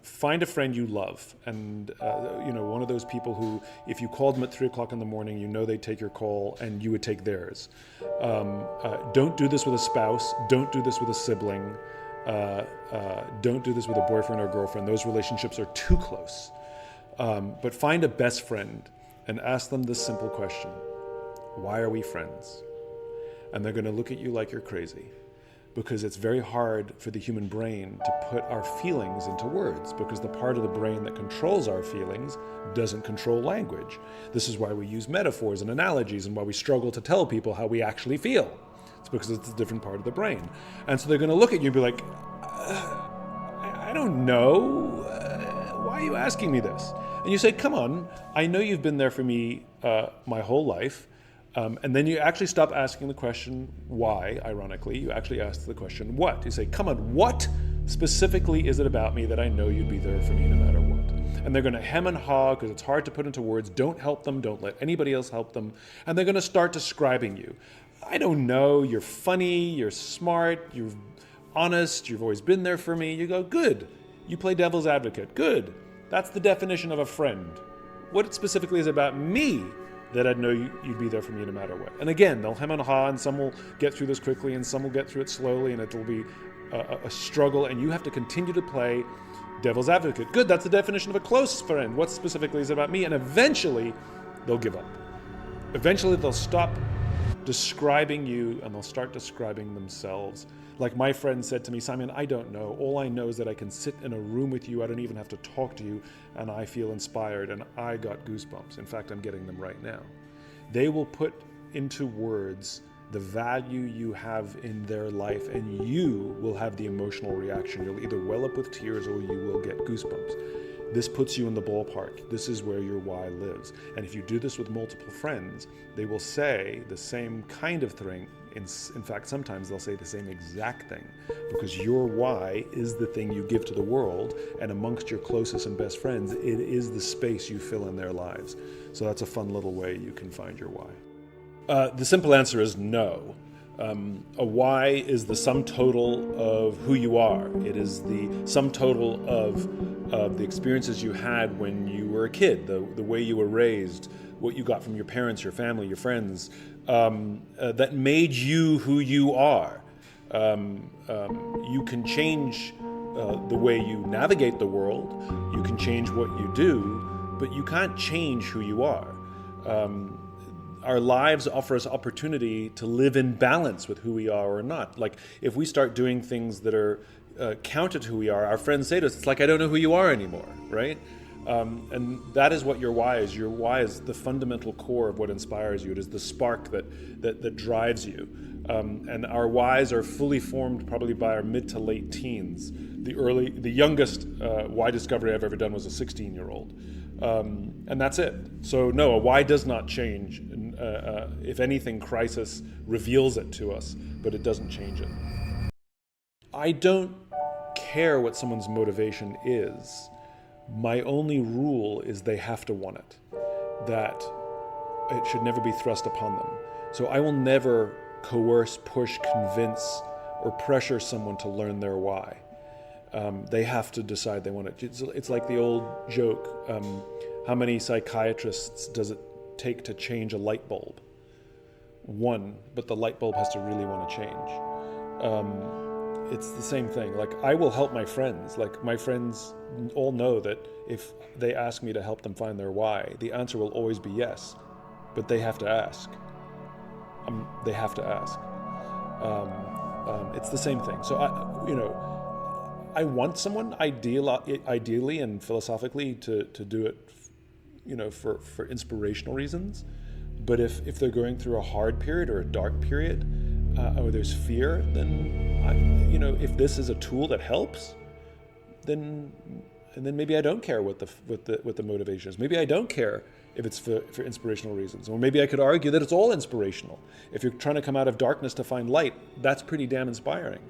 Find a friend you love, and one of those people who, if you called them at 3 o'clock in the morning, they'd take your call and you would take theirs. Don't do this with a spouse. Don't do this with a sibling. Don't do this with a boyfriend or girlfriend. Those relationships are too close. But find a best friend and ask them this simple question: why are we friends? And they're going to look at you like you're crazy, because it's very hard for the human brain to put our feelings into words, because the part of the brain that controls our feelings doesn't control language. This is why we use metaphors and analogies, and why we struggle to tell people how we actually feel. It's because it's a different part of the brain. And so they're going to look at you and be like, I don't know. Why are you asking me this? And you say, come on, I know you've been there for me my whole life. And then you actually stop asking the question why, ironically. You actually ask the question what. You say, come on, what specifically is it about me that I know you'd be there for me no matter what? And they're going to hem and haw because it's hard to put into words. Don't help them. Don't let anybody else help them. And they're going to start describing you. I don't know. You're funny. You're smart. You're honest. You've always been there for me. You go, good. You play devil's advocate. Good. That's the definition of a friend. What specifically is about me that I'd know you'd be there for me no matter what? And again, they'll hem and haw, and some will get through this quickly, and some will get through it slowly, and it'll be a struggle, and you have to continue to play devil's advocate. Good, that's the definition of a close friend. What specifically is it about me? And eventually, they'll give up. Eventually, they'll stop describing you, and they'll start describing themselves. Like my friend said to me, Simon, I don't know. All I know is that I can sit in a room with you. I don't even have to talk to you, and I feel inspired, and I got goosebumps. In fact, I'm getting them right now. They will put into words the value you have in their life, and you will have the emotional reaction. You'll either well up with tears or you will get goosebumps. This puts you in the ballpark. This is where your why lives. And if you do this with multiple friends, they will say the same kind of thing. In fact, sometimes they'll say the same exact thing, because your why is the thing you give to the world, and amongst your closest and best friends, it is the space you fill in their lives. So that's a fun little way you can find your why. The simple answer is no. A why is the sum total of who you are. It is the sum total of the experiences you had when you were a kid, the way you were raised, what you got from your parents, your family, your friends, that made you who you are. You can change the way you navigate the world. You can change what you do, but you can't change who you are. Our lives offer us opportunity to live in balance with who we are or not. Like if we start doing things that are counter to who we are, our friends say to us, it's like, I don't know who you are anymore, right? And that is what your why is. Your why is the fundamental core of what inspires you. It is the spark that drives you. And our whys are fully formed probably by our mid to late teens. The youngest why discovery I've ever done was a 16-year-old. And that's it. So no, a why does not change. If anything, crisis reveals it to us, but it doesn't change it. I don't care what someone's motivation is. My only rule is they have to want it, that it should never be thrust upon them. So I will never coerce, push, convince, or pressure someone to learn their why. They have to decide they want it. It's like the old joke, how many psychiatrists does it take to change a light bulb? One, but the light bulb has to really want to change. It's the same thing. Like I will help my friends. Like my friends all know that if they ask me to help them find their why, the answer will always be yes, but they have to ask. They have to ask. It's the same thing. So I want someone ideally and philosophically to do it, for inspirational reasons. But if they're going through a hard period or a dark period, or there's fear, then if this is a tool that helps, then maybe I don't care what the motivation is. Maybe I don't care if it's for inspirational reasons, or maybe I could argue that it's all inspirational. If you're trying to come out of darkness to find light, that's pretty damn inspiring.